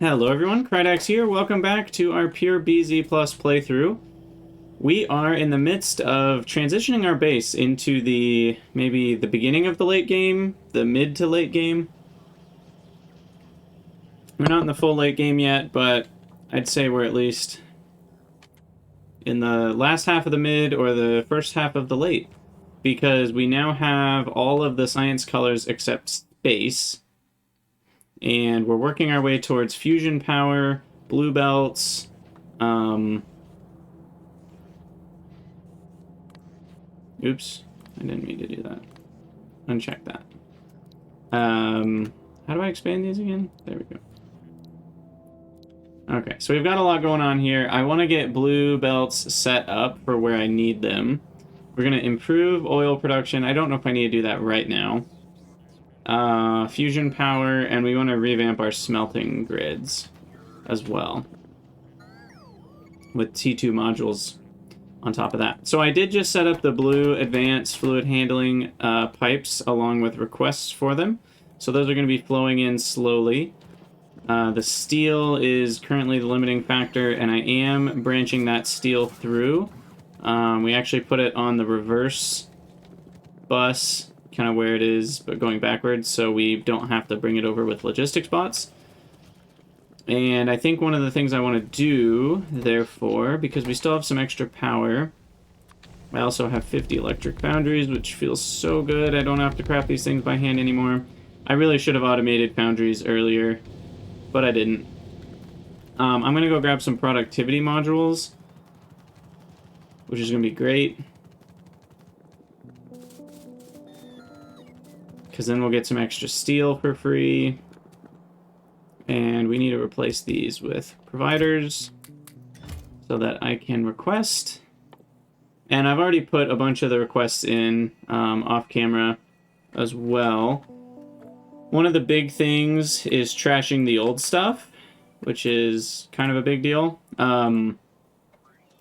Hello everyone, Krydax here. Welcome back to our Pure BZ Plus playthrough. We are in the midst of transitioning our base into maybe the beginning of the late game, the mid to late game. We're not in the full late game yet, but I'd say we're at least in the last half of the mid or the first half of the late, because we now have all of the science colors except space. And we're working our way towards fusion power, blue belts. Oops, I didn't mean to do that. Uncheck that. How do I expand these again? There we go. Okay, so we've got a lot going on here. I want to get blue belts set up for where I need them. We're going to improve oil production. I don't know if I need to do that right now. Fusion power, and we want to revamp our smelting grids as well with T2 modules on top of that. So I did just set up the blue advanced fluid handling pipes along with requests for them. So those are going to be flowing in slowly. The steel is currently the limiting factor, and I am branching that steel through. We actually put it on the reverse bus, kind of where it is, but going backwards, so we don't have to bring it over with logistics bots. And I think one of the things I want to do, therefore, because we still have some extra power, I also have 50 electric foundries, which feels so good. I don't have to craft these things by hand anymore. I really should have automated foundries earlier, but I didn't. I'm going to go grab some productivity modules, which is going to be great, because then we'll get some extra steel for free. And we need to replace these with providers so that I can request. And I've already put a bunch of the requests in off camera as well. One of the big things is trashing the old stuff, which is kind of a big deal.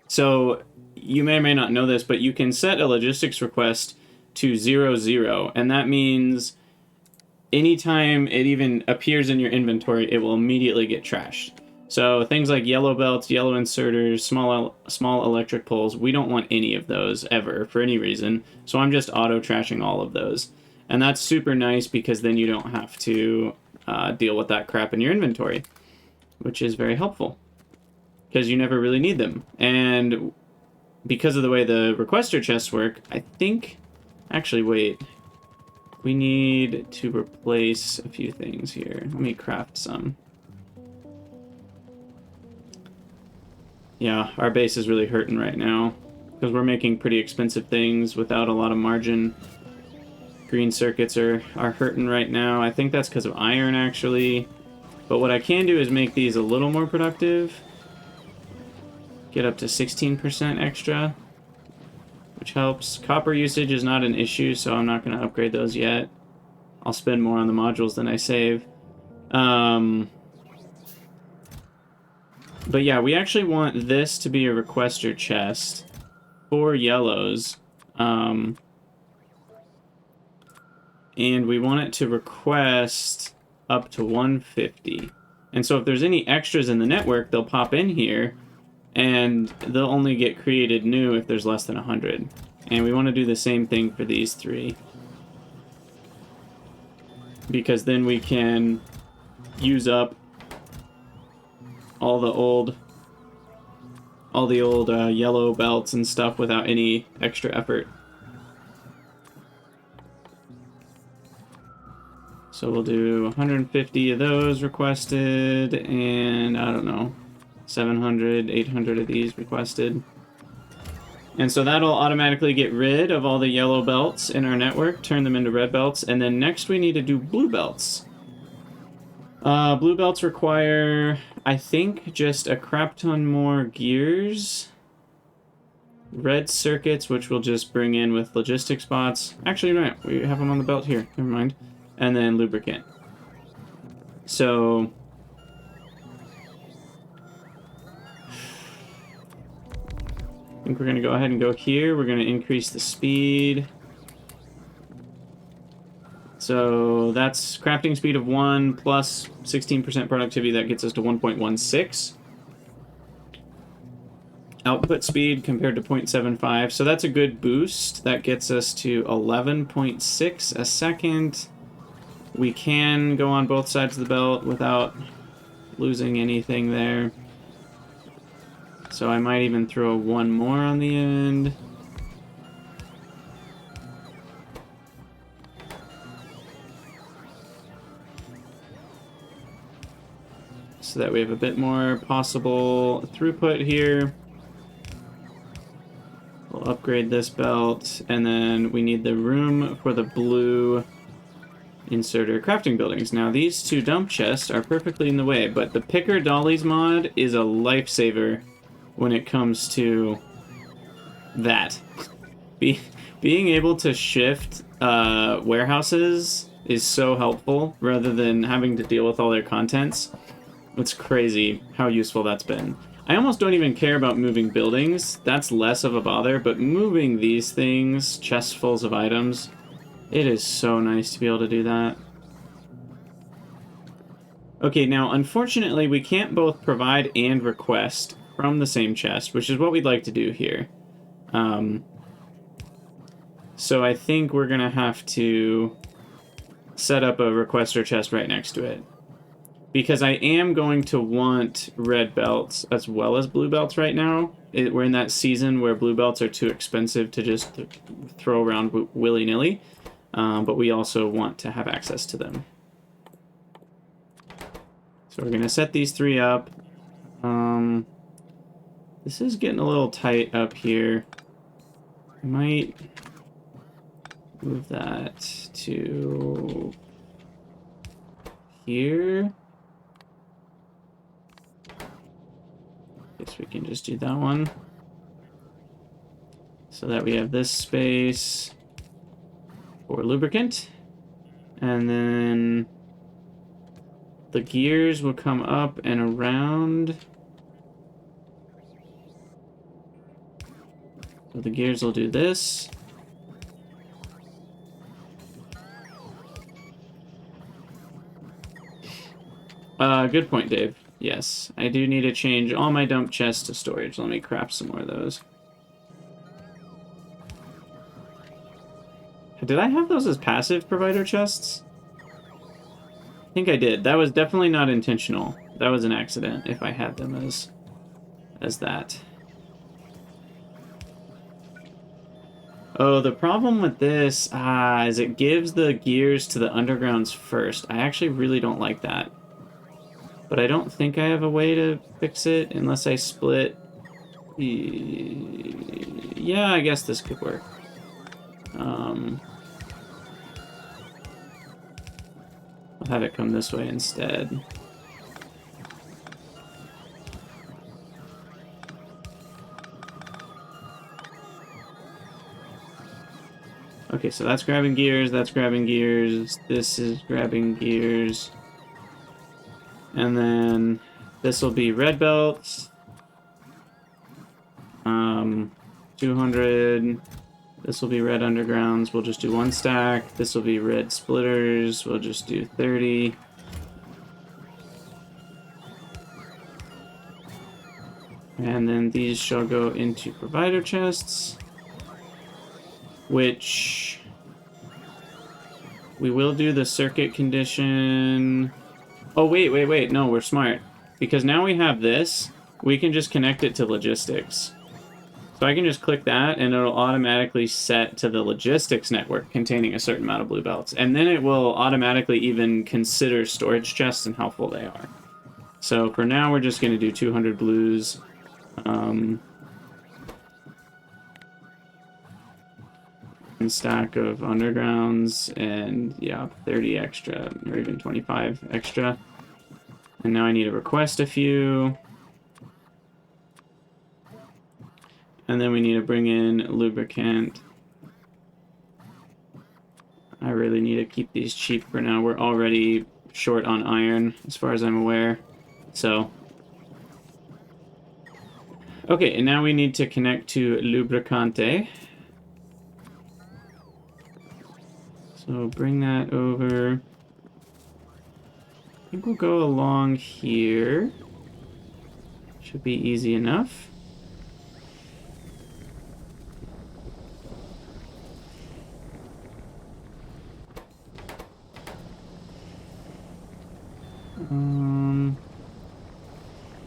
So you may or may not know this, but you can set a logistics request to 00, and that means anytime it even appears in your inventory, it will immediately get trashed. So things like yellow belts, yellow inserters, small electric poles, we don't want any of those ever for any reason. So I'm just auto trashing all of those. And that's super nice because then you don't have to deal with that crap in your inventory, which is very helpful because you never really need them. And because of the way the requester chests work, I think... Actually, wait. We need to replace a few things here. Let me craft some. Yeah, our base is really hurting right now because we're making pretty expensive things without a lot of margin. Green circuits are hurting right now. I think that's because of iron, actually. But what I can do is make these a little more productive. Get up to 16% extra, which helps. Copper usage is not an issue, so I'm not going to upgrade those yet. I'll spend more on the modules than I save. But yeah, we actually want this to be a requester chest for yellows. And we want it to request up to 150. And so if there's any extras in the network, they'll pop in here, and they'll only get created new if there's less than 100. And we want to do the same thing for these three, because then we can use up all the old yellow belts and stuff without any extra effort. So we'll do 150 of those requested, and I don't know, 700, 800 of these requested. And so that'll automatically get rid of all the yellow belts in our network, turn them into red belts, and then next we need to do blue belts. Blue belts require, I think, just a crap ton more gears. Red circuits, which we'll just bring in with logistics bots. Actually, right, we have them on the belt here, never mind. And then lubricant. So... I think we're going to go ahead and go here. We're going to increase the speed. So that's crafting speed of 1 plus 16% productivity. That gets us to 1.16. Output speed compared to 0.75. So that's a good boost. That gets us to 11.6 a second. We can go on both sides of the belt without losing anything there. So I might even throw one more on the end. So that we have a bit more possible throughput here. We'll upgrade this belt, and then we need the room for the blue inserter crafting buildings. Now these two dump chests are perfectly in the way, but the Picker Dollies mod is a lifesaver when it comes to that. Being able to shift warehouses is so helpful rather than having to deal with all their contents. It's crazy how useful that's been. I almost don't even care about moving buildings. That's less of a bother, but moving these things, chestfuls of items, it is so nice to be able to do that. Okay, now, unfortunately, we can't both provide and request from the same chest, which is what we'd like to do here. So I think we're going to have to set up a requester chest right next to it. Because I am going to want red belts as well as blue belts right now. We're in that season where blue belts are too expensive to just throw around willy-nilly. But we also want to have access to them. So we're going to set these three up. This is getting a little tight up here. I might move that to here. Guess we can just do that one. So that we have this space for lubricant. And then the gears will come up and around. So the gears will do this. Good point, Dave. Yes, I do need to change all my dump chests to storage. Let me craft some more of those. Did I have those as passive provider chests? I think I did. That was definitely not intentional. That was an accident if I had them as that. Oh, the problem with this is it gives the gears to the undergrounds first. I actually really don't like that. But I don't think I have a way to fix it unless I split. Yeah, I guess this could work. I'll have it come this way instead. Okay, so that's grabbing gears, this is grabbing gears. And then this will be red belts. 200. This will be red undergrounds. We'll just do one stack. This will be red splitters. We'll just do 30. And then these shall go into provider chests, which we will do the circuit condition. Oh, wait. No, we're smart. Because now we have this, we can just connect it to logistics. So I can just click that, and it'll automatically set to the logistics network containing a certain amount of blue belts. And then it will automatically even consider storage chests and how full they are. So for now, we're just going to do 200 blues. And stack of undergrounds, and yeah, 30 extra, or even 25 extra. And now I need to request a few. And then we need to bring in lubricant. I really need to keep these cheap for now. We're already short on iron, as far as I'm aware. So. Okay, and now we need to connect to lubricante. So bring that over. I think we'll go along here. Should be easy enough.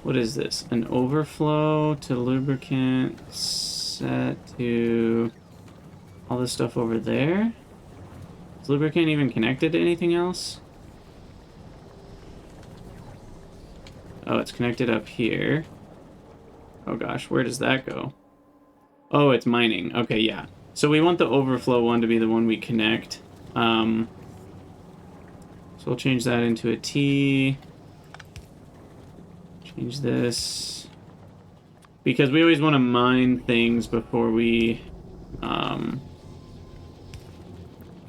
What is this? An overflow to lubricant set to all this stuff over there? Is lubricant even connected to anything else? Oh, it's connected up here. Oh gosh, where does that go? Oh, it's mining. Okay, yeah. So we want the overflow one to be the one we connect. So we'll change that into a T. Change this. Because we always want to mine things before we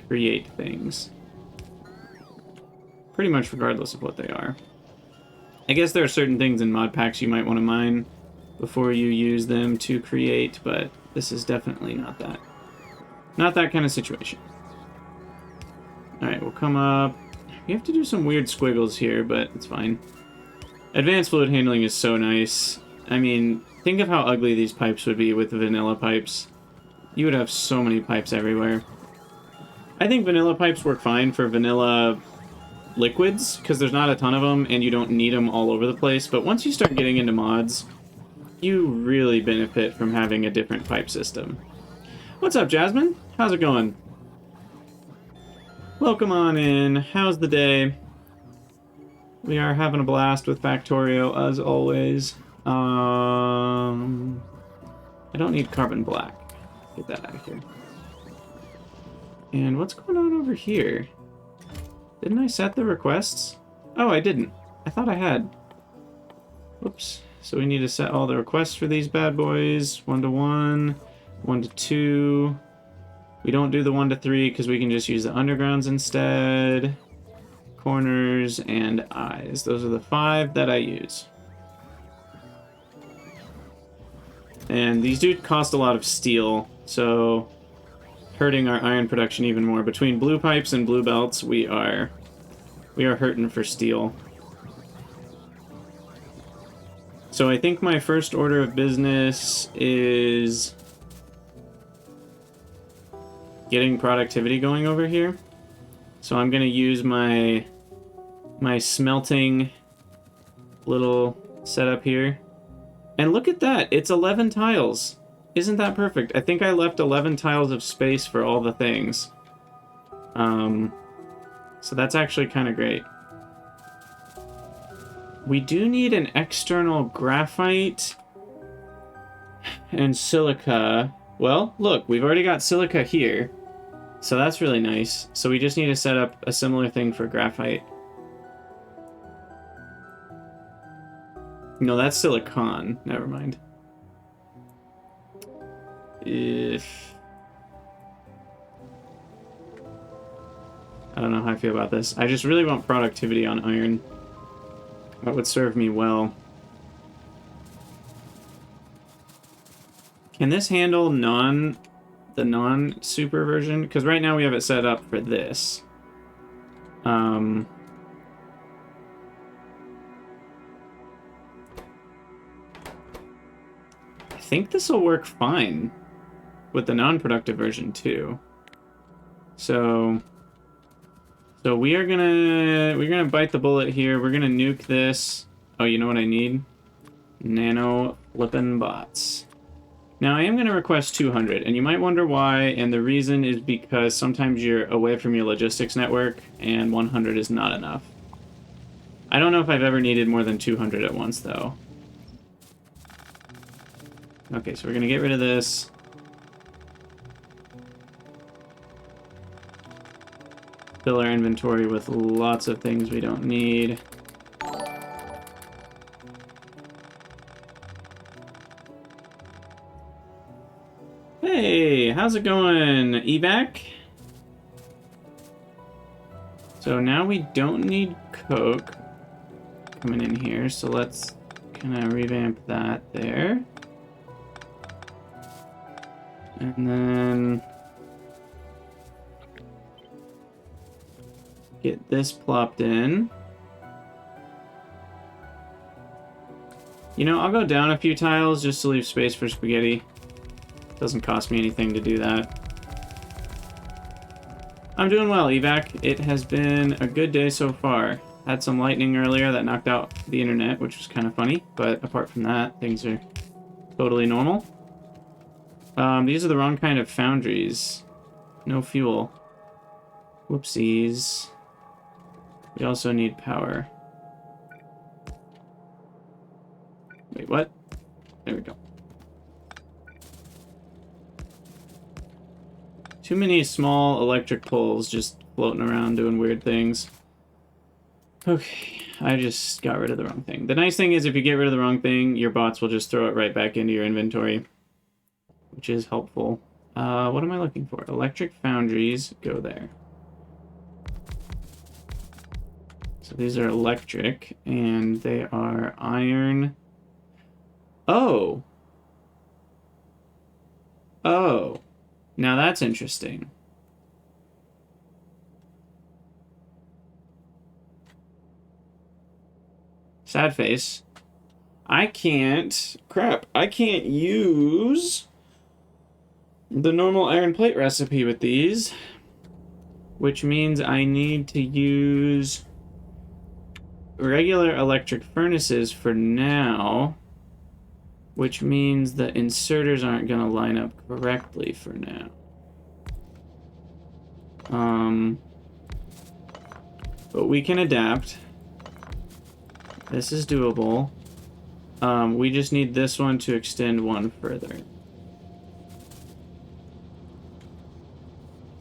create things. Pretty much regardless of what they are. I guess there are certain things in mod packs you might want to mine before you use them to create, but this is definitely not that. Not that kind of situation. Alright, we'll come up. We have to do some weird squiggles here, but it's fine. Advanced fluid handling is so nice. I mean, think of how ugly these pipes would be with vanilla pipes. You would have so many pipes everywhere. I think vanilla pipes work fine for vanilla liquids, because there's not a ton of them, and you don't need them all over the place, but once you start getting into mods, you really benefit from having a different pipe system. What's up, Jasmine? How's it going? Welcome on in. How's the day? We are having a blast with Factorio, as always. I don't need carbon black. Get that out of here. And what's going on over here? Didn't I set the requests? Oh, I didn't. I thought I had. Whoops. So we need to set all the requests for these bad boys. 1 to 1, 1 to 2. We don't do the 1 to 3 because we can just use the undergrounds instead. Corners and eyes. Those are the 5 that I use. And these do cost a lot of steel, so hurting our iron production even more. Between blue pipes and blue belts, we are hurting for steel. So I think my first order of business is getting productivity going over here. So I'm going to use my smelting little setup here. And look at that, it's 11 tiles. Isn't that perfect? I think I left 11 tiles of space for all the things. So that's actually kind of great. We do need an external graphite and silica. Well, look, we've already got silica here. So that's really nice. So we just need to set up a similar thing for graphite. No, that's silicon. Never mind. I don't know how I feel about this. I just really want productivity on iron. That would serve me well. Can this handle the non-super version? Because right now we have it set up for this. I think this will work fine with the non-productive version too. So we're gonna bite the bullet here. We're gonna nuke this. Oh, you know what I need? Nano flippin' bots. Now I am gonna request 200, and you might wonder why, and the reason is because sometimes you're away from your logistics network, and 100 is not enough. I don't know if I've ever needed more than 200 at once, though. Okay, so we're gonna get rid of this. Fill our inventory with lots of things we don't need. Hey, how's it going, evac? So now we don't need coke coming in here, so let's kind of revamp that there. And then get this plopped in. You know, I'll go down a few tiles just to leave space for spaghetti. Doesn't cost me anything to do that. I'm doing well, evac. It has been a good day so far. Had some lightning earlier that knocked out the internet, which was kind of funny, but apart from that, things are totally normal. These are the wrong kind of foundries. No fuel. Whoopsies. We also need power. Wait, what? There we go. Too many small electric poles just floating around doing weird things. Okay, I just got rid of the wrong thing. The nice thing is if you get rid of the wrong thing, your bots will just throw it right back into your inventory, which is helpful. What am I looking for? Electric foundries, go there. So these are electric, and they are iron. Oh! Oh. Now that's interesting. Sad face. I can't... Crap. I can't use the normal iron plate recipe with these, which means I need to use regular electric furnaces for now, which means the inserters aren't going to line up correctly for now. But we can adapt. This is doable. We just need this one to extend one further.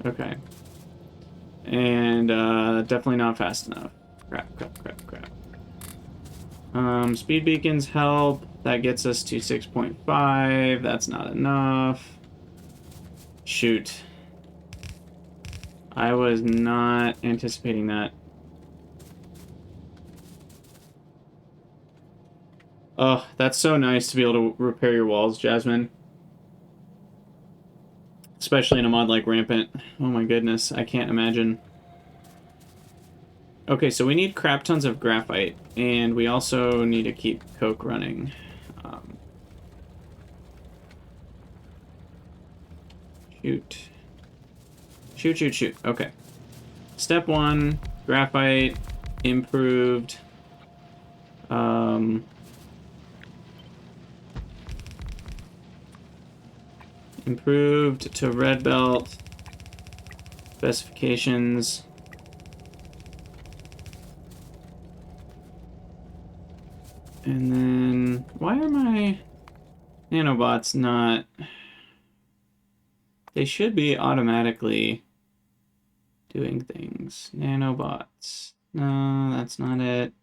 Okay. And definitely not fast enough. Crap. Speed beacons help. That gets us to 6.5. That's not enough. Shoot. I was not anticipating that. Oh, that's so nice to be able to repair your walls, Jasmine. Especially in a mod like Rampant. Oh my goodness, I can't imagine. Okay, so we need crap tons of graphite, and we also need to keep coke running. Shoot. Okay. Step 1, graphite, improved. Improved to red belt. Specifications. And then, why are my nanobots not... They should be automatically doing things. Nanobots. No, that's not it.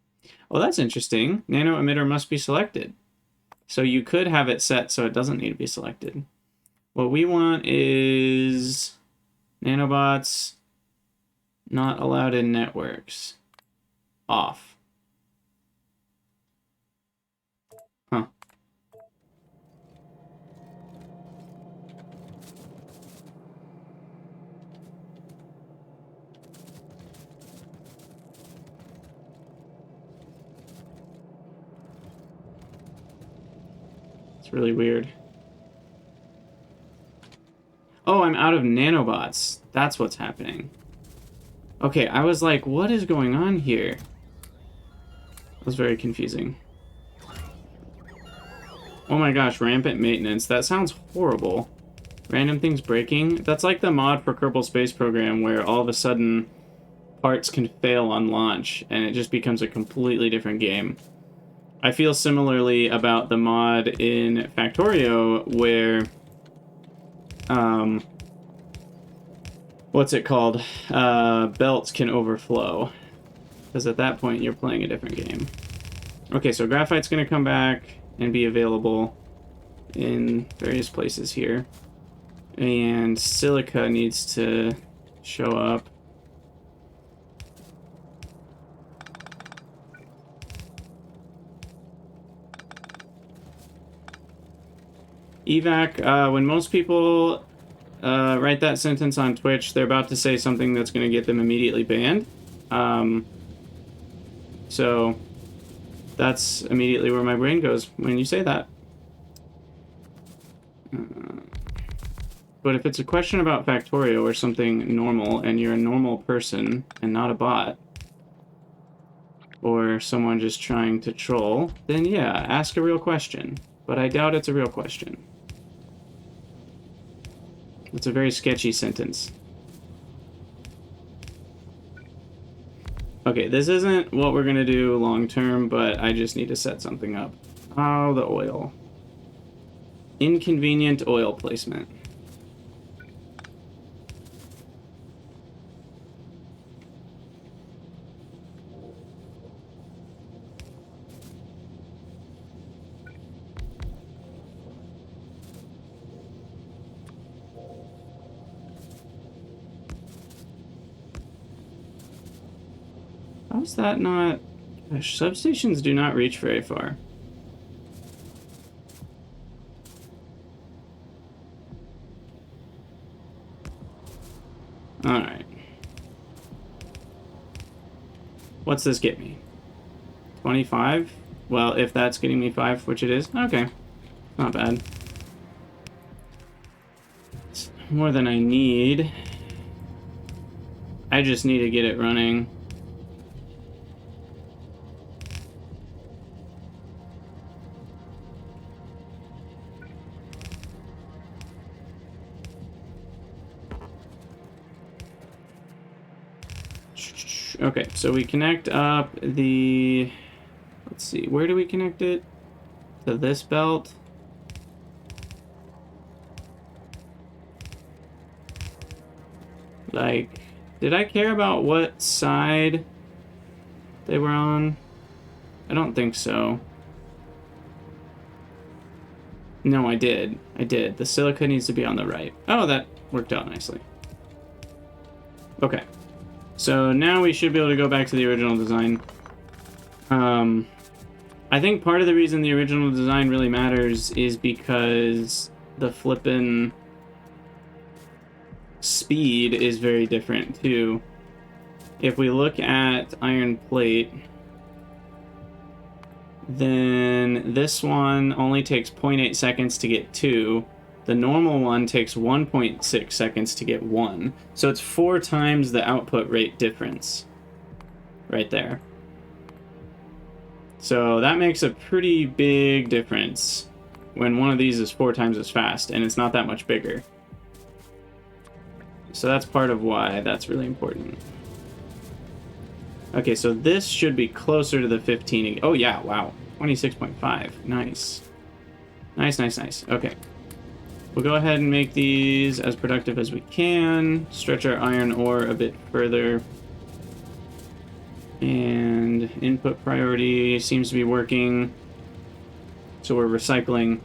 Oh, that's interesting. Nano emitter must be selected. So you could have it set so it doesn't need to be selected. What we want is nanobots not allowed in networks. Off. Huh. It's really weird. Oh, I'm out of nanobots. That's what's happening. Okay, I was like, what is going on here? That was very confusing. Oh my gosh, rampant maintenance. That sounds horrible. Random things breaking. That's like the mod for Kerbal Space Program where all of a sudden parts can fail on launch and it just becomes a completely different game. I feel similarly about the mod in Factorio where... what's it called? Belts can overflow. Because at that point, you're playing a different game. Okay, so graphite's going to come back and be available in various places here. And silica needs to show up. Evac, when most people write that sentence on Twitch, they're about to say something that's going to get them immediately banned. So that's immediately where my brain goes when you say that. But if it's a question about Factorio or something normal, and you're a normal person and not a bot, or someone just trying to troll, then yeah, ask a real question. But I doubt it's a real question. It's a very sketchy sentence. Okay, this isn't what we're gonna do long term, but I just need to set something up. Oh, the oil. Inconvenient oil placement. How's that not... Gosh, substations do not reach very far. Alright. What's this get me? 25? Well, if that's getting me 5, which it is, okay. Not bad. It's more than I need. I just need to get it running. Okay, so we connect up the... Let's see, where do we connect it? To this belt. Like, did I care about what side they were on? I don't think so. No, I did. I did. The silica needs to be on the right. Oh, that worked out nicely. Okay. So now we should be able to go back to the original design. I think part of the reason the original design really matters is because the flippin' speed is very different too. If we look at iron plate, then this one only takes 0.8 seconds to get 2. The normal one takes 1.6 seconds to get 1. So it's 4 times the output rate difference right there. So that makes a pretty big difference when one of these is 4 times as fast, and it's not that much bigger. So that's part of why that's really important. Okay, so this should be closer to the 15. Oh yeah, wow. 26.5. Nice. Nice, nice, nice. Okay. We'll go ahead and make these as productive as we can. Stretch our iron ore a bit further. And input priority seems to be working. So we're recycling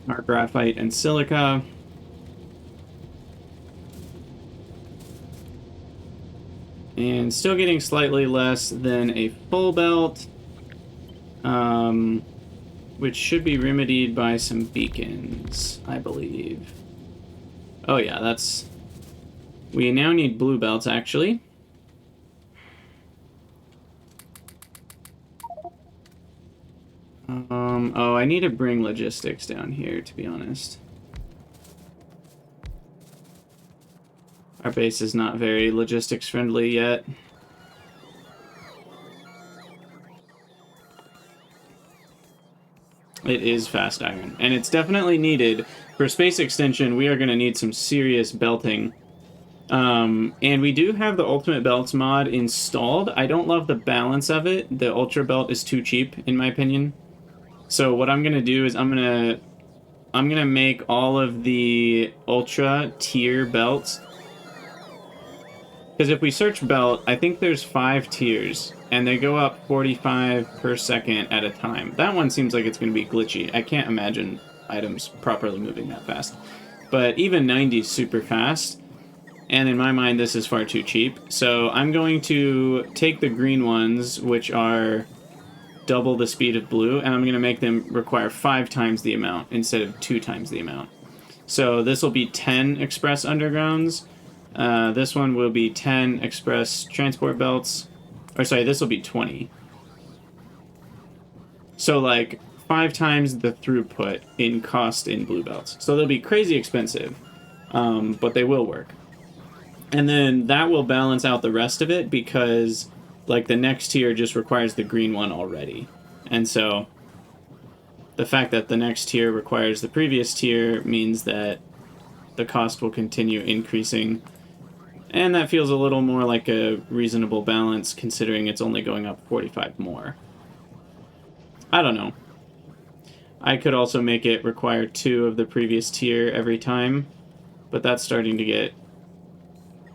our graphite and silica. And still getting slightly less than a full belt, which should be remedied by some beacons, I believe. Oh yeah, that's... We now need blue belts, actually. Oh, I need to bring logistics down here, to be honest. Our base is not very logistics friendly yet. It is fast iron, and it's definitely needed. For space extension, we are going to need some serious belting. And we do have the Ultimate Belts mod installed. I don't love the balance of it. The Ultra Belt is too cheap, in my opinion. So what I'm going to do is I'm going to make all of the Ultra tier belts. Because if we search belt, I think there's 5 tiers, and they go up 45 per second at a time. That one seems like it's going to be glitchy. I can't imagine items properly moving that fast. But even 90 is super fast, and in my mind this is far too cheap. So I'm going to take the green ones, which are double the speed of blue, and I'm going to make them require 5 times the amount instead of 2 times the amount. So this will be 10 express undergrounds. This one will be 10 express transport belts. Or sorry, this will be 20. So like 5 times the throughput in cost in blue belts. So they'll be crazy expensive, but they will work. And then that will balance out the rest of it because like the next tier just requires the green one already. And so the fact that the next tier requires the previous tier means that the cost will continue increasing. And that feels a little more like a reasonable balance considering it's only going up 45 more. I don't know. I could also make it require 2 of the previous tier every time, but that's starting to get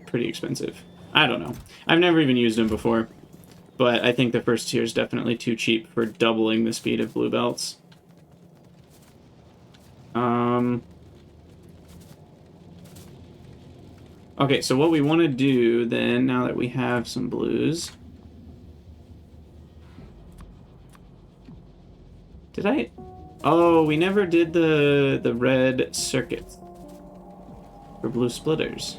pretty expensive. I don't know. I've never even used them before, but I think the first tier is definitely too cheap for doubling the speed of blue belts. Okay, so what we want to do then, now that we have some blues... Did I... Oh, we never did the red circuits for blue splitters.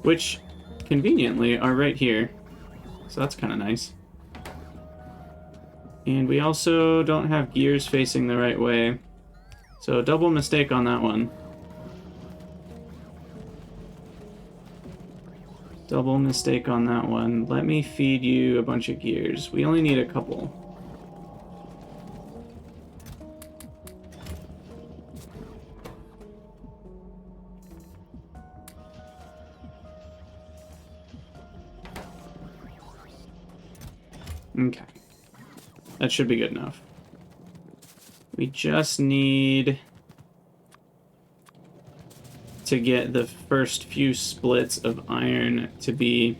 Which, conveniently, are right here. So that's kind of nice. And we also don't have gears facing the right way. So double mistake on that one. Double mistake on that one. Let me feed you a bunch of gears. We only need a couple. Okay. That should be good enough. We just need to get the first few splits of iron to be...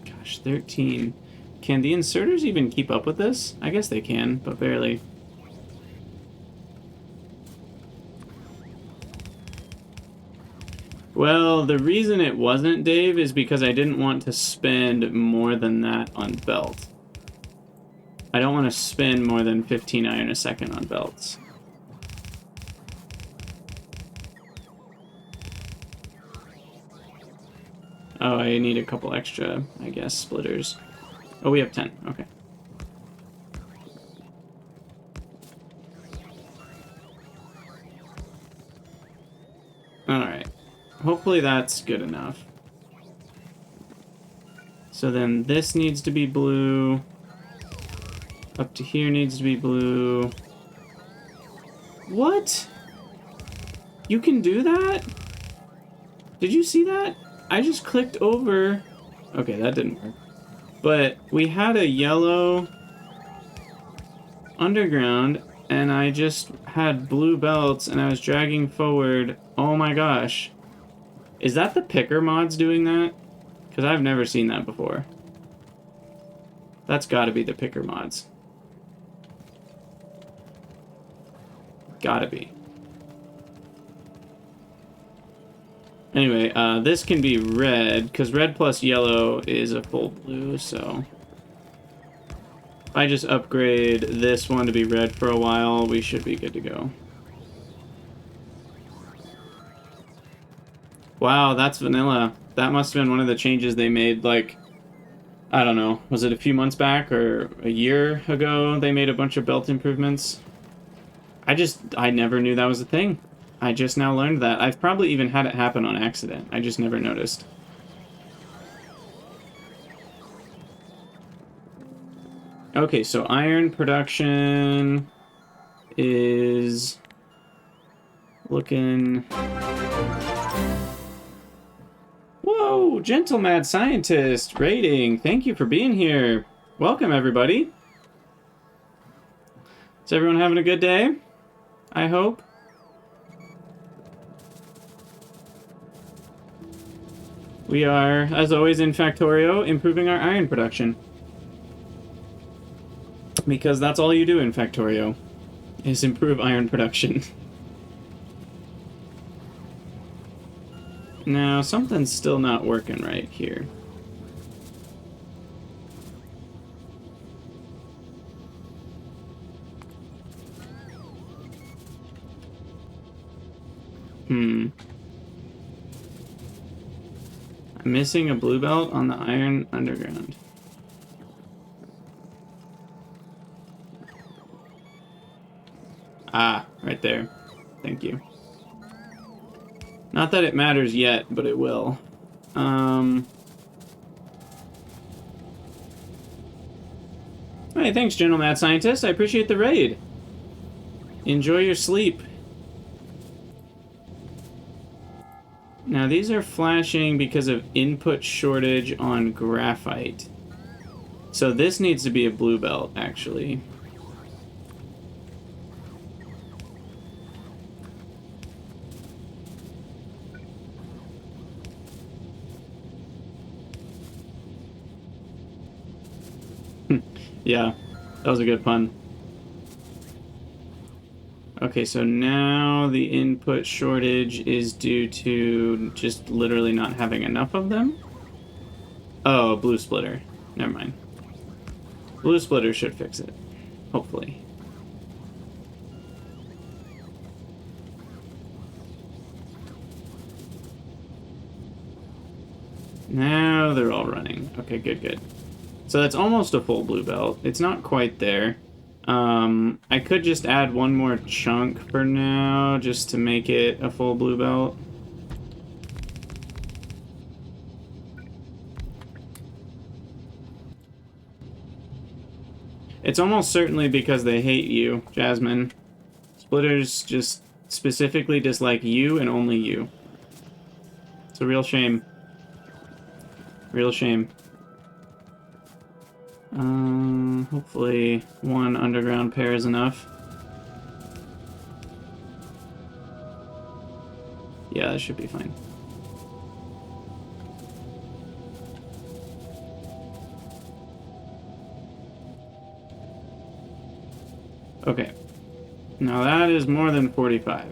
Gosh, 13. Can the inserters even keep up with this? I guess they can, but barely. Well, the reason it wasn't, Dave, is because I didn't want to spend more than that on belt. I don't want to spend more than 15 iron a second on belts. Oh, I need a couple extra, I guess, splitters. Oh, we have 10. Okay. Alright. Hopefully that's good enough. So then this needs to be blue. Up to here needs to be blue. What? You can do that? Did you see that? I just clicked over... Okay, that didn't work. But we had a yellow underground, and I just had blue belts, and I was dragging forward. Oh my gosh. Is that the picker mods doing that? Because I've never seen that before. That's gotta be the picker mods. Gotta be. Anyway, this can be red, because red plus yellow is a full blue, so... If I just upgrade this one to be red for a while, we should be good to go. Wow, that's vanilla. That must have been one of the changes they made, like... I don't know, was it a few months back, or a year ago they made a bunch of belt improvements? I never knew that was a thing. I just now learned that. I've probably even had it happen on accident. I just never noticed. Okay, so iron production is looking... Whoa, Gentle Mad Scientist rating. Thank you for being here. Welcome, everybody. Is everyone having a good day? I hope. We are, as always in Factorio, improving our iron production. Because that's all you do in Factorio, is improve iron production. Now, something's still not working right here. I'm missing a blue belt on the iron underground. Ah, right there. Thank you. Not that it matters yet, but it will. Hey, thanks, General Mad Scientist. I appreciate the raid. Enjoy your sleep. Now, these are flashing because of input shortage on graphite. So this needs to be a blue belt, actually. Yeah, that was a good pun. Okay, so now the input shortage is due to just literally not having enough of them? Oh, blue splitter. Never mind. Blue splitter should fix it. Hopefully. Now they're all running. Okay, good, good. So that's almost a full blue belt. It's not quite there. I could just add one more chunk for now, just to make it a full blue belt. It's almost certainly because they hate you, Jasmine. Splitters just specifically dislike you and only you. It's a real shame. Real shame. Hopefully one underground pair is enough. Yeah, that should be fine. Okay. Now that is more than 45.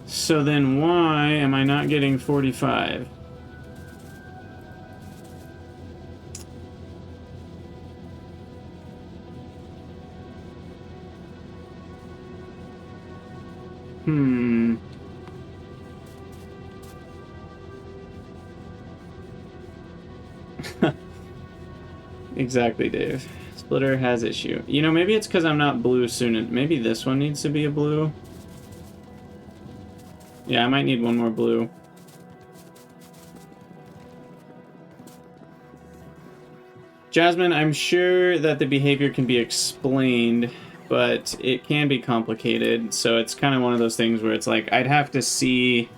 So then why am I not getting 45? Exactly, Dave. Splitter has issue. You know, maybe it's because I'm not blue soon. Maybe this one needs to be a blue. Yeah, I might need one more blue. Jasmine, I'm sure that the behavior can be explained, but it can be complicated. So it's kind of one of those things where it's like, I'd have to see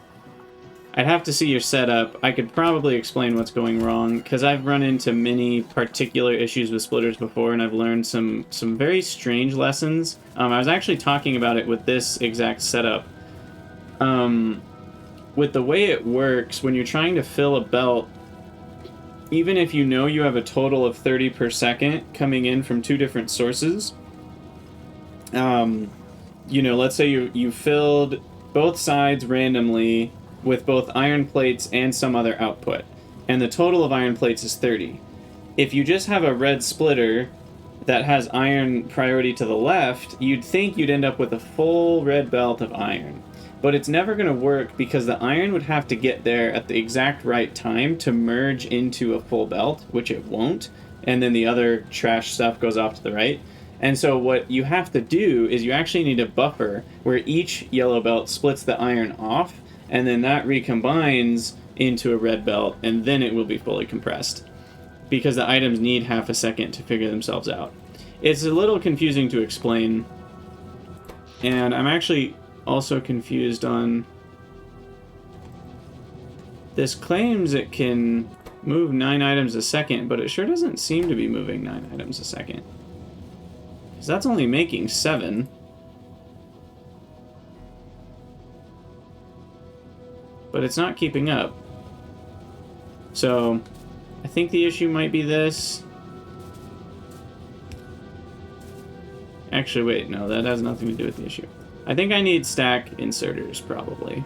your setup. I could probably explain what's going wrong, because I've run into many particular issues with splitters before, and I've learned some very strange lessons. I was actually talking about it with this exact setup. With the way it works, when you're trying to fill a belt, even if you know you have a total of 30 per second coming in from two different sources, you know, let's say you filled both sides randomly with both iron plates and some other output, and the total of iron plates is 30. If you just have a red splitter that has iron priority to the left, you'd think you'd end up with a full red belt of iron. But it's never going to work, because the iron would have to get there at the exact right time to merge into a full belt, which it won't, and then the other trash stuff goes off to the right. And so what you have to do is you actually need a buffer where each yellow belt splits the iron off, and then that recombines into a red belt, and then it will be fully compressed, because the items need half a second to figure themselves out. It's a little confusing to explain, and I'm actually also confused on... This claims it can move 9 items a second, but it sure doesn't seem to be moving 9 items a second. Because that's only making 7. But it's not keeping up. So, I think the issue might be this. Actually, wait, no, that has nothing to do with the issue. I think I need stack inserters, probably.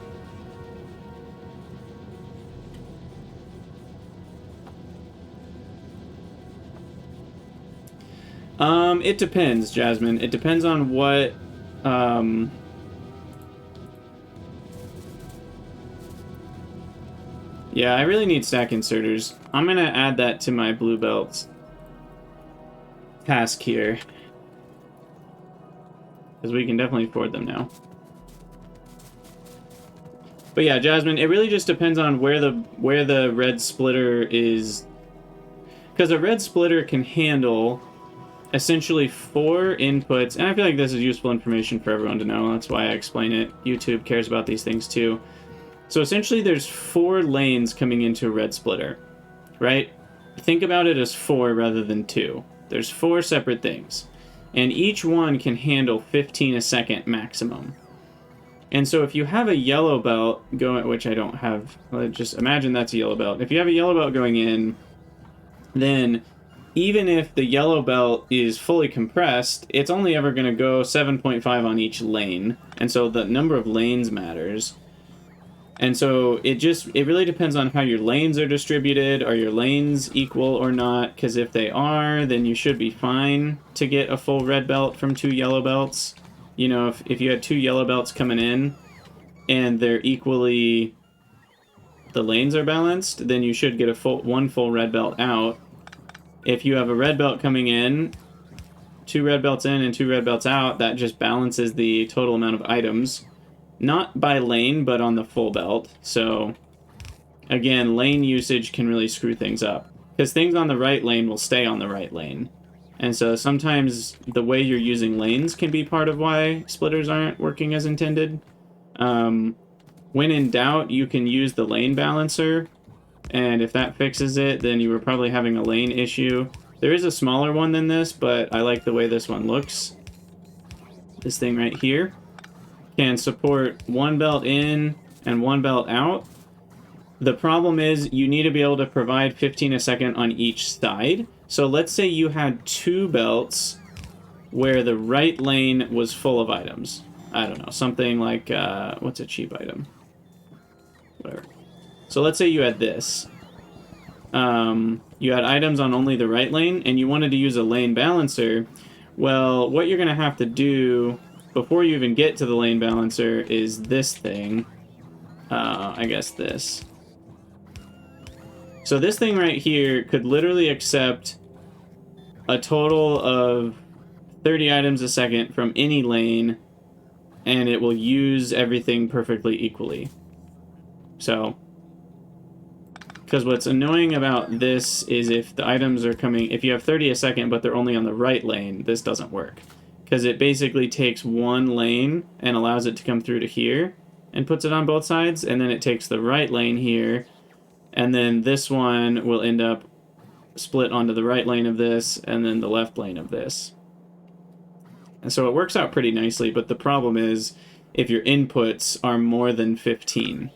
It depends, Jasmine. It depends on what, yeah, I really need stack inserters. I'm gonna add that to my blue belt task here. Because we can definitely afford them now. But yeah, Jasmine, it really just depends on where the red splitter is. Because a red splitter can handle essentially 4 inputs, and I feel like this is useful information for everyone to know. That's why I explain it. YouTube cares about these things too. So essentially there's 4 lanes coming into a red splitter, right? Think about it as 4 rather than 2. There's 4 separate things, and each one can handle 15 a second maximum. And so if you have a yellow belt going, which I don't have, just imagine that's a yellow belt. If you have a yellow belt going in, then even if the yellow belt is fully compressed, it's only ever going to go 7.5 on each lane. And so the number of lanes matters. And so it really depends on how your lanes are distributed. Are your lanes equal or not? Because if they are, then you should be fine to get a full red belt from 2 yellow belts. You know, if you had 2 yellow belts coming in and they're equally, the lanes are balanced, then you should get a one full red belt out. If you have a red belt coming in, 2 red belts in and 2 red belts out, that just balances the total amount of items. Not by lane, but on the full belt. So, again, lane usage can really screw things up. Because things on the right lane will stay on the right lane. And so sometimes the way you're using lanes can be part of why splitters aren't working as intended. When in doubt, you can use the lane balancer. And if that fixes it, then you were probably having a lane issue. There is a smaller one than this, but I like the way this one looks. This thing right here can support 1 belt in and 1 belt out. The problem is you need to be able to provide 15 a second on each side. So let's say you had 2 belts where the right lane was full of items. I don't know, something like, what's a cheap item? Whatever. So let's say you had this. You had items on only the right lane, and you wanted to use a lane balancer. Well, what you're going to have to do before you even get to the lane balancer is this thing. I guess this. So this thing right here could literally accept a total of 30 items a second from any lane, and it will use everything perfectly equally. So, because what's annoying about this is if the items are coming, if you have 30 a second but they're only on the right lane, this doesn't work. Because it basically takes 1 lane and allows it to come through to here and puts it on both sides, and then it takes the right lane here, and then this one will end up split onto the right lane of this and then the left lane of this. And so it works out pretty nicely, but the problem is if your inputs are more than 15.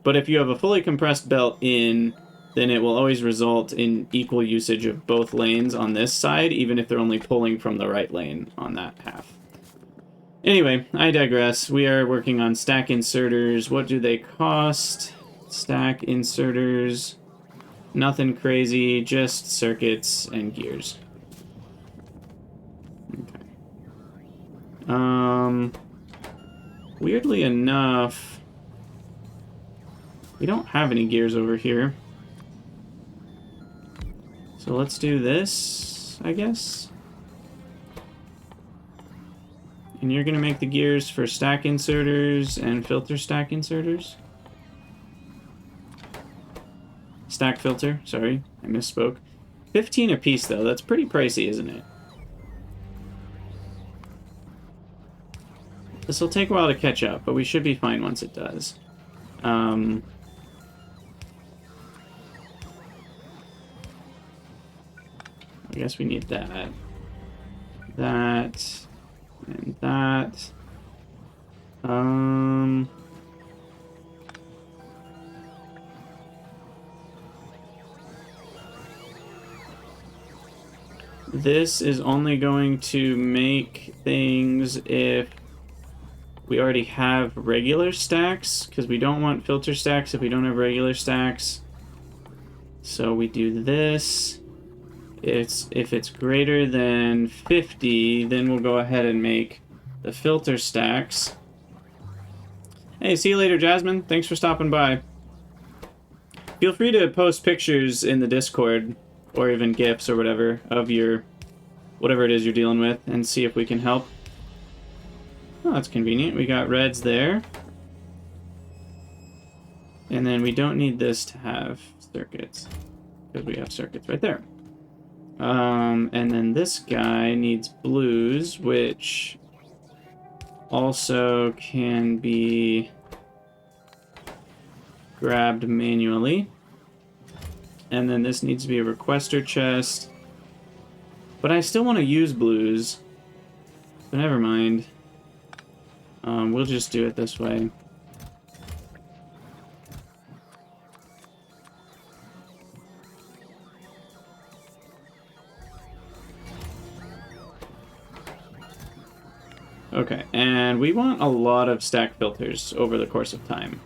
But if you have a fully compressed belt in, then it will always result in equal usage of both lanes on this side, even if they're only pulling from the right lane on that half. Anyway, I digress. We are working on stack inserters. What do they cost? Stack inserters. Nothing crazy, just circuits and gears. Okay. Weirdly enough, we don't have any gears over here. So let's do this, I guess. And you're going to make the gears for stack inserters and filter stack inserters. Stack filter, sorry, I misspoke. 15 a piece, though. That's pretty pricey, isn't it? This will take a while to catch up, but we should be fine once it does. I guess we need that. That. And that. This is only going to make things if we already have regular stacks, because we don't want filter stacks if we don't have regular stacks. So we do this. if it's greater than 50, then we'll go ahead and make the filter stacks. Hey, see you later, Jasmine. Thanks for stopping by. Feel free to post pictures in the Discord, or even GIFs or whatever, of your whatever it is you're dealing with, and see if we can help. Oh, that's convenient. We got reds there. And then we don't need this to have circuits, because we have circuits right there. And then this guy needs blues, which also can be grabbed manually. And then this needs to be a requester chest. But I still want to use blues. But never mind. We'll just do it this way. Okay, and we want a lot of stack filters over the course of time,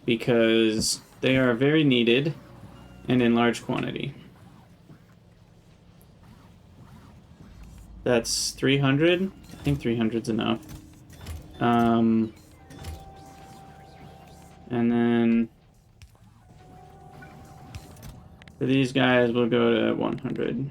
because they are very needed and in large quantity. That's 300. I think 300's enough. And then for these guys, we'll go to 100.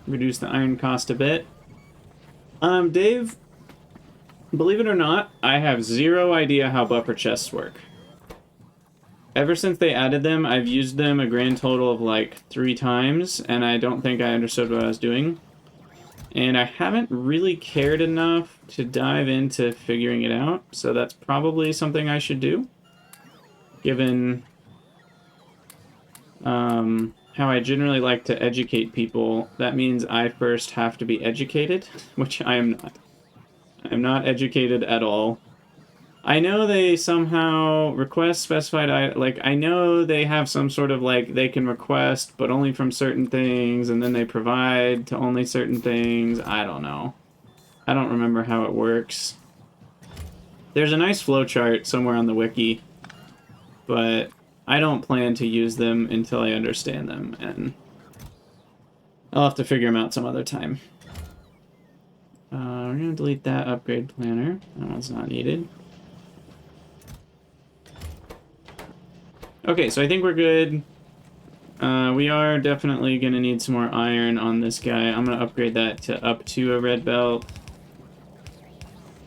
Reduce the iron cost a bit. Dave, believe it or not, I have zero idea how buffer chests work. Ever since they added them, I've used them a grand total of like 3 times, and I don't think I understood what I was doing. And I haven't really cared enough to dive into figuring it out, so that's probably something I should do, given how I generally like to educate people. That means I first have to be educated, which I am not. I am not educated at all. I know they somehow request specified, like, I know they have some sort of, like, they can request, but only from certain things, and then they provide to only certain things. I don't know. I don't remember how it works. There's a nice flowchart somewhere on the wiki, but I don't plan to use them until I understand them, and I'll have to figure them out some other time. We're going to delete that upgrade planner. That one's not needed. Okay, so I think we're good. We are definitely going to need some more iron on this guy. I'm going to upgrade that to up to a red belt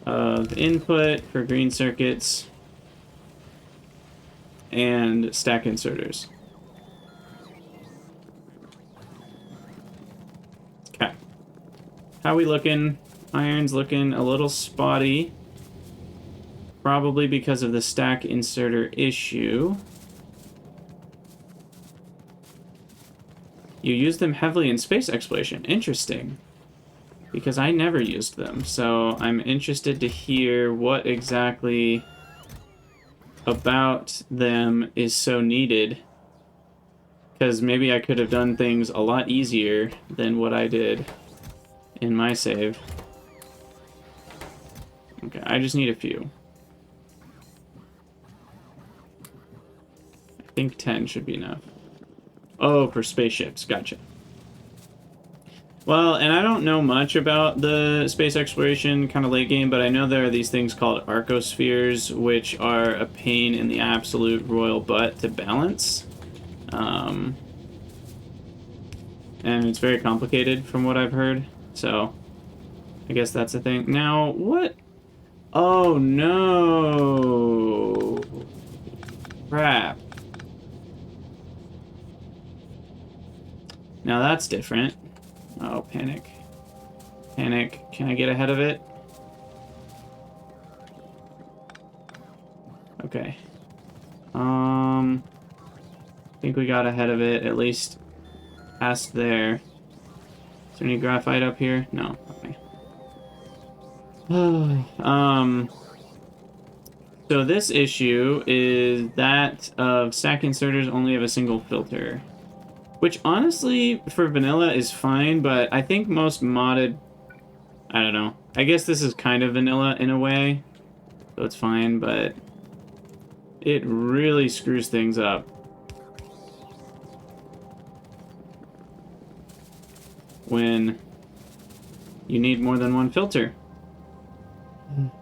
of input for green circuits and stack inserters. Okay. How we looking? Iron's looking a little spotty. Probably because of the stack inserter issue. You use them heavily in space exploration. Interesting. Because I never used them, so I'm interested to hear what exactly about them is so needed. Because maybe I could have done things a lot easier than what I did in my save. Okay, I just need a few. I think 10 should be enough. Oh, for spaceships. Gotcha. Well, and I don't know much about the space exploration kind of late game, but I know there are these things called arcospheres, which are a pain in the absolute royal butt to balance. And it's very complicated from what I've heard, so I guess that's the thing. Now, what? Oh, no. Crap. Now that's different. Oh, panic. Panic. Can I get ahead of it? Okay. I think we got ahead of it, at least past there. Is there any graphite up here? No. Okay. So this issue is that of stack inserters only have a single filter. Which, honestly, for vanilla is fine, but I think most modded... I don't know. I guess this is kind of vanilla in a way. so it's fine, but it really screws things up when you need more than one filter.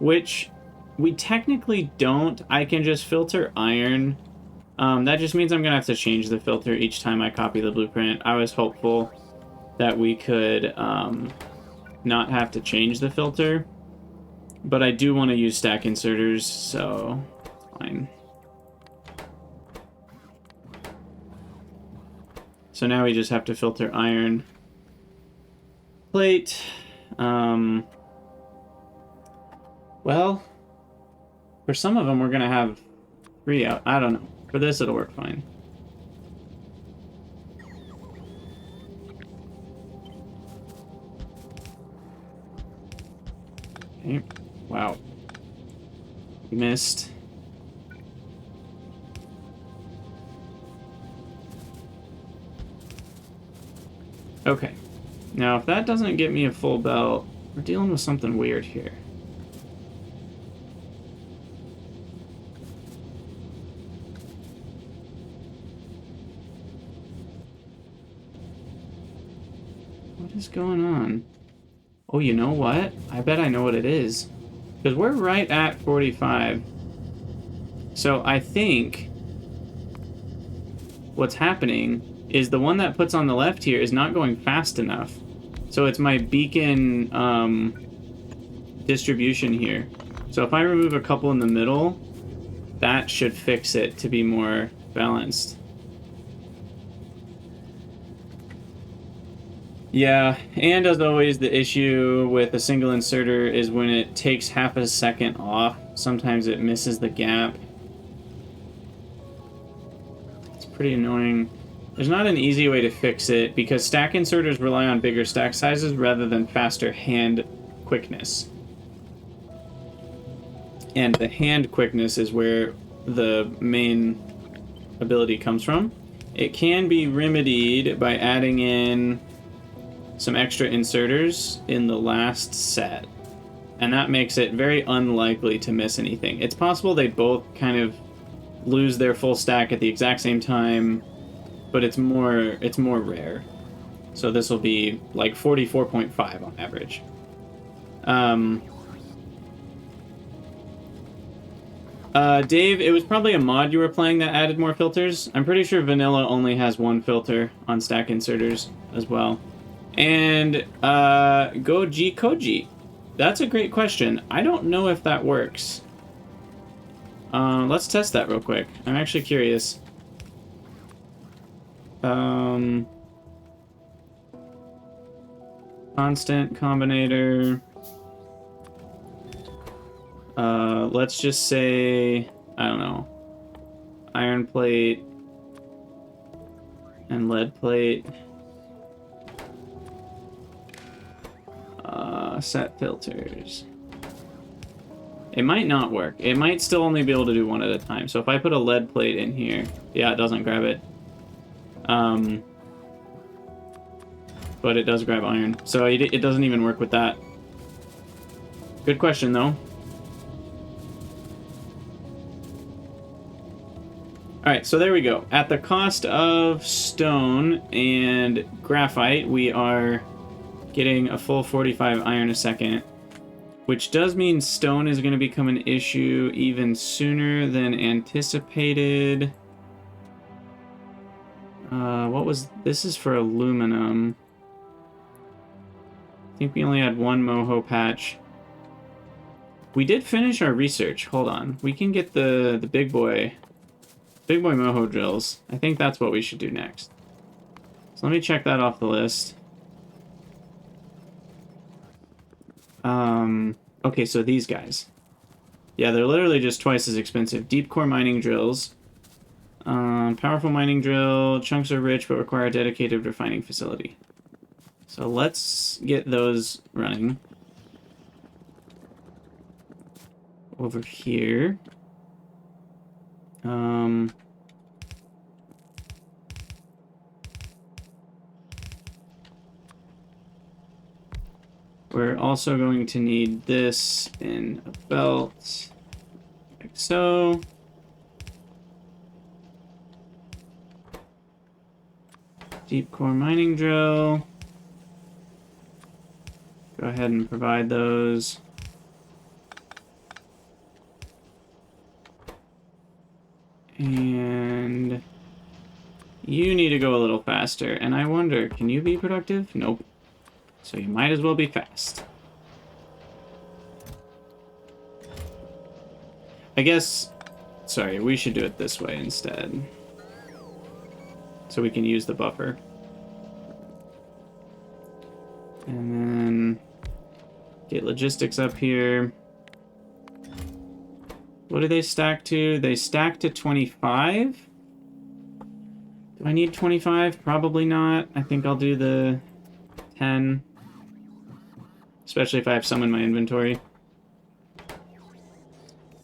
Which we technically don't. I can just filter iron. That just means I'm gonna have to change the filter each time I copy the blueprint. I was hopeful that we could not have to change the filter, but I do want to use stack inserters, so fine. So now we just have to filter iron plate. Well, for some of them we're gonna have 3 out. I don't know. For this it'll work fine. Okay. Wow. We missed. Okay. Now, if that doesn't get me a full belt, we're dealing with something weird here. What is going on? Oh, you know what? I bet I know what it is. Because we're right at 45. So I think what's happening is the one that puts on the left here is not going fast enough. So it's my beacon distribution here. So if I remove a couple in the middle, that should fix it to be more balanced. Yeah, and as always, the issue with a single inserter is when it takes half a second off, sometimes it misses the gap. It's pretty annoying. There's not an easy way to fix it, because stack inserters rely on bigger stack sizes rather than faster hand quickness. And the hand quickness is where the main ability comes from. It can be remedied by adding in some extra inserters in the last set, and that makes it very unlikely to miss anything. It's possible they both kind of lose their full stack at the exact same time, but it's more rare. So this will be like 44.5 on average. Dave, it was probably a mod you were playing that added more filters. I'm pretty sure vanilla only has one filter on stack inserters as well. And Goji Koji, that's a great question. I don't know if that works. Let's test that real quick. I'm actually curious. Constant combinator. Let's just say, I don't know, iron plate and lead plate. Set filters. It might not work. It might still only be able to do one at a time. So if I put a lead plate in here, yeah, it doesn't grab it. But it does grab iron. So it doesn't even work with that. Good question, though. Alright, so there we go. At the cost of stone and graphite, we are getting a full 45 iron a second, which does mean stone is going to become an issue even sooner than anticipated. This is for aluminum. I think we only had one moho patch. We did finish our research. Hold on. We can get the big boy moho drills. I think that's what we should do next. So let me check that off the list. Okay, so these guys. Yeah, they're literally just twice as expensive. Deep core mining drills. Powerful mining drill. Chunks are rich but require a dedicated refining facility. So let's get those running. Over here. We're also going to need this in a belt. so. Deep core mining drill. Go ahead and provide those. And you need to go a little faster. And I wonder, can you be productive? Nope. So you might as well be fast. I guess, sorry, we should do it this way instead. So we can use the buffer. And then get logistics up here. What do they stack to? They stack to 25? Do I need 25? Probably not. I think I'll do the 10. Especially if I have some in my inventory.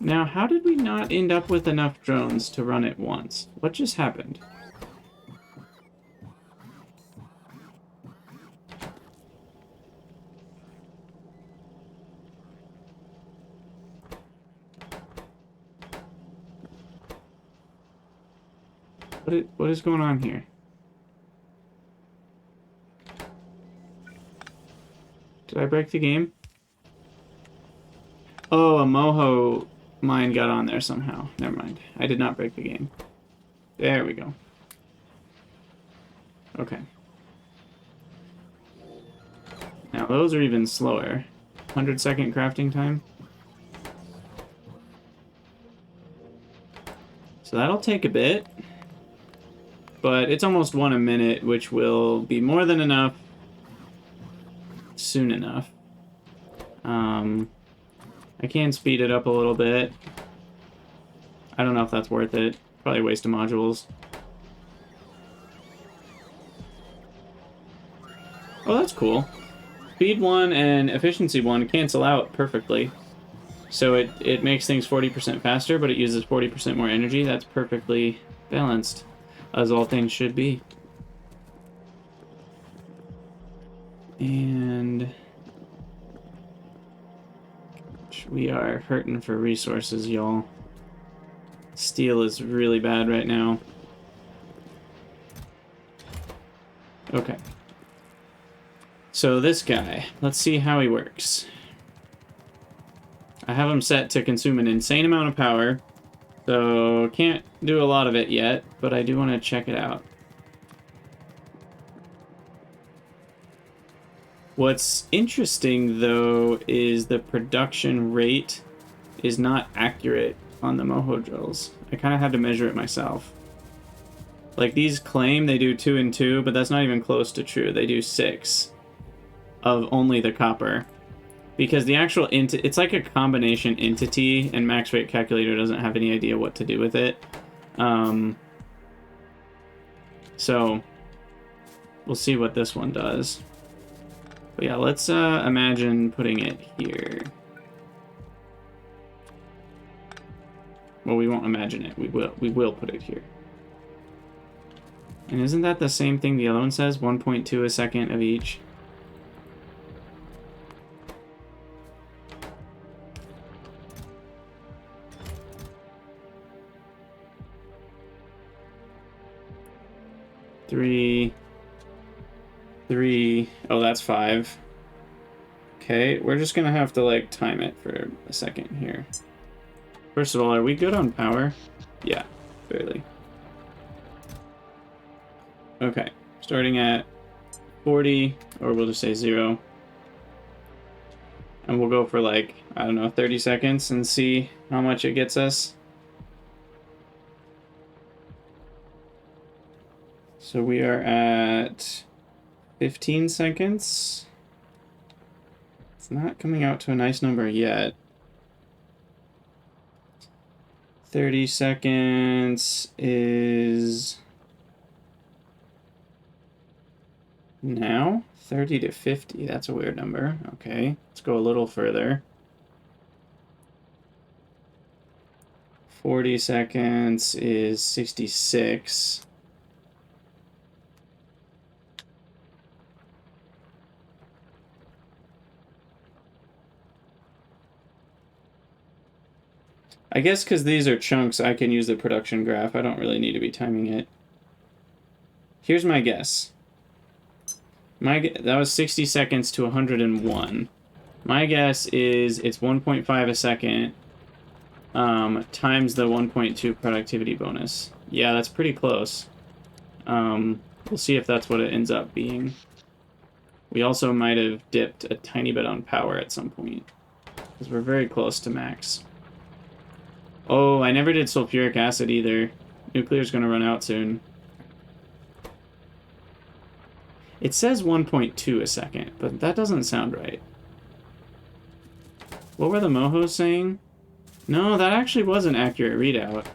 Now, how did we not end up with enough drones to run it once? What just happened? What is going on here? Did I break the game? Oh, a Moho mine got on there somehow. Never mind. I did not break the game. There we go. Okay. Now those are even slower. 100-second crafting time. So that'll take a bit. But it's almost 1 a minute, which will be more than enough soon enough. I can speed it up a little bit. I don't know if that's worth it. Probably a waste of modules. Oh, that's cool. Speed 1 and efficiency 1 cancel out perfectly. So it makes things 40% faster, but it uses 40% more energy. That's perfectly balanced, as all things should be. And we are hurting for resources, y'all. Steel is really bad right now. Okay. So this guy, let's see how he works. I have him set to consume an insane amount of power, so can't do a lot of it yet, but I do want to check it out. What's interesting, though, is the production rate is not accurate on the Moho drills. I kind of had to measure it myself. Like, these claim they do 2 and 2, but that's not even close to true. They do 6 of only the copper. Because the actual it's like a combination entity, and Max Rate Calculator doesn't have any idea what to do with it. So, we'll see what this one does. But yeah, let's imagine putting it here. Well, we won't imagine it. We will put it here. And isn't that the same thing the other one says? 1.2 a second of each. Three. Oh, that's 5. Okay, we're just gonna have to, like, time it for a second here. First of all, are we good on power? Yeah, barely. Okay, starting at 40, or we'll just say 0. And we'll go for, like, I don't know, 30 seconds and see how much it gets us. So we are at 15 seconds. It's not coming out to a nice number yet. 30 seconds is now 30 to 50. That's a weird number. Okay, let's go a little further. 40 seconds is 66. I guess because these are chunks, I can use the production graph. I don't really need to be timing it. Here's my guess. That was 60 seconds to 101. My guess is it's 1.5 a second times the 1.2 productivity bonus. Yeah, that's pretty close. We'll see if that's what it ends up being. We also might have dipped a tiny bit on power at some point, because we're very close to max. Oh, I never did sulfuric acid either. Nuclear's gonna run out soon. It says 1.2 a second, but that doesn't sound right. What were the mohos saying? No, that actually was an accurate readout.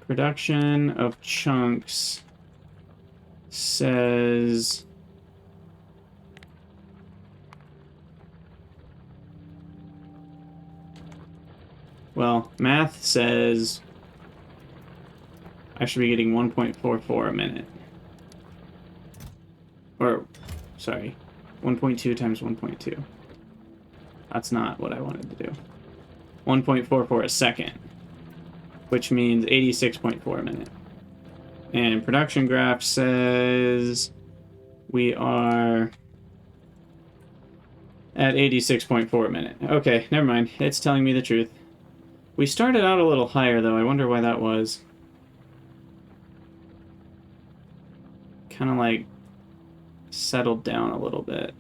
Production of chunks says... Well, math says I should be getting 1.44 a minute. Or, sorry, 1.2 times 1.2. That's not what I wanted to do. 1.44 a second, which means 86.4 a minute. And production graph says we are at 86.4 a minute. Okay, never mind. It's telling me the truth. We started out a little higher, though. I wonder why that was. Kind of like settled down a little bit.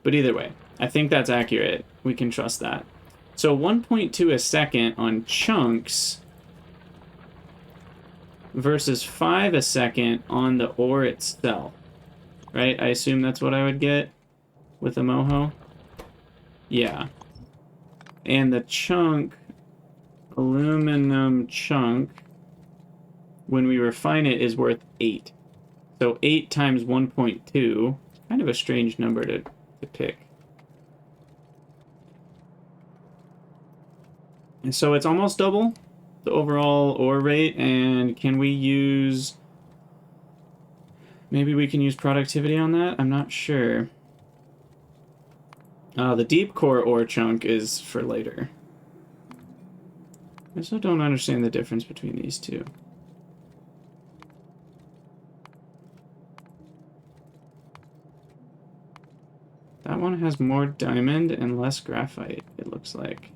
But either way, I think that's accurate. We can trust that. So 1.2 a second on chunks versus 5 a second on the ore itself. Right? I assume that's what I would get with a moho. Yeah. And the chunk, aluminum chunk, when we refine it, is worth 8. So 8 times 1.2, kind of a strange number to pick. And so it's almost double the overall ore rate, and can we use... Maybe we can use productivity on that? I'm not sure. The deep core ore chunk is for later. I also don't understand the difference between these two. That one has more diamond and less graphite, it looks like.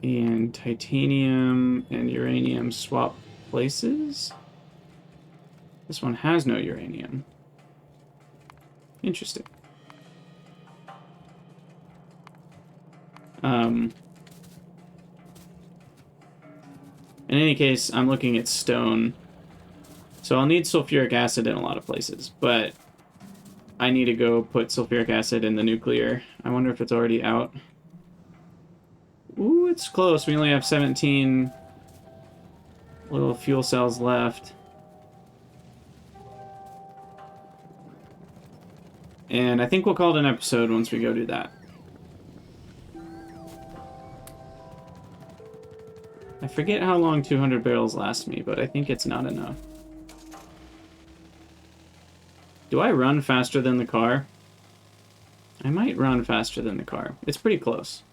And titanium and uranium swap places? This one has no uranium. Interesting. In any case, I'm looking at stone. So I'll need sulfuric acid in a lot of places, but I need to go put sulfuric acid in the nuclear. I wonder if it's already out. Ooh, it's close. We only have 17 little fuel cells left. And I think we'll call it an episode once we go do that. I forget how long 200 barrels last me, but I think it's not enough. Do I run faster than the car? I might run faster than the car. It's pretty close.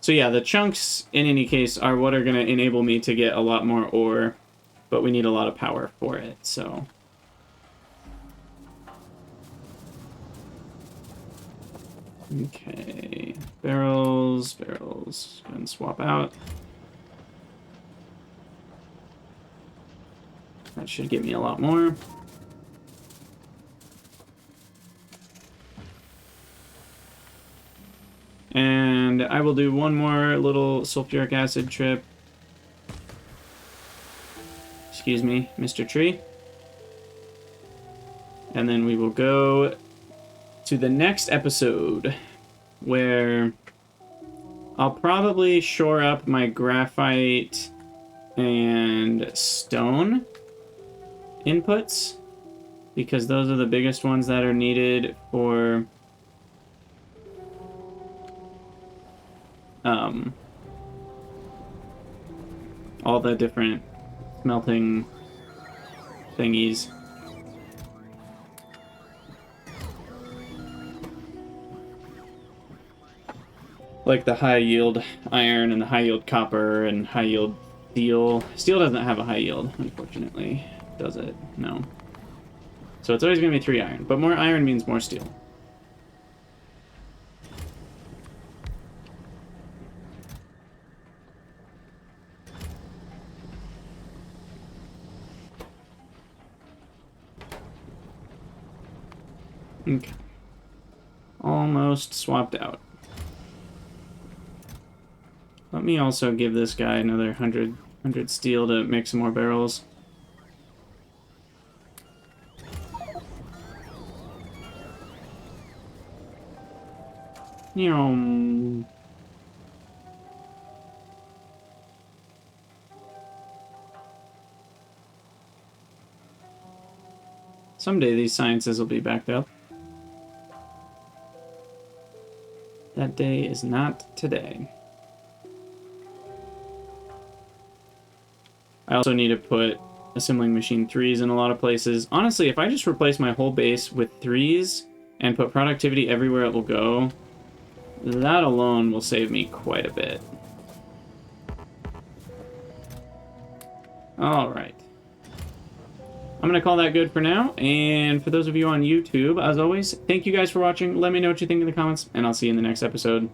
So yeah, the chunks, in any case, are what are going to enable me to get a lot more ore, but we need a lot of power for it, so... Okay, barrels, go ahead and swap out. That should give me a lot more. And I will do one more little sulfuric acid trip. Excuse me, Mr. Tree. And then we will go to the next episode, where I'll probably shore up my graphite and stone inputs, because those are the biggest ones that are needed for um, all the different smelting thingies. Like the high yield iron and the high yield copper and high yield steel. Steel doesn't have a high yield, unfortunately. Does it? No. So it's always going to be 3 iron, but more iron means more steel. Okay. Almost swapped out. Let me also give this guy another 100 steel to make some more barrels. Yum. Someday these sciences will be backed up. That day is not today. I also need to put assembling machine 3s in a lot of places. Honestly, if I just replace my whole base with 3s and put productivity everywhere it will go, that alone will save me quite a bit. Alright. I'm going to call that good for now, and for those of you on YouTube, as always, thank you guys for watching. Let me know what you think in the comments, and I'll see you in the next episode.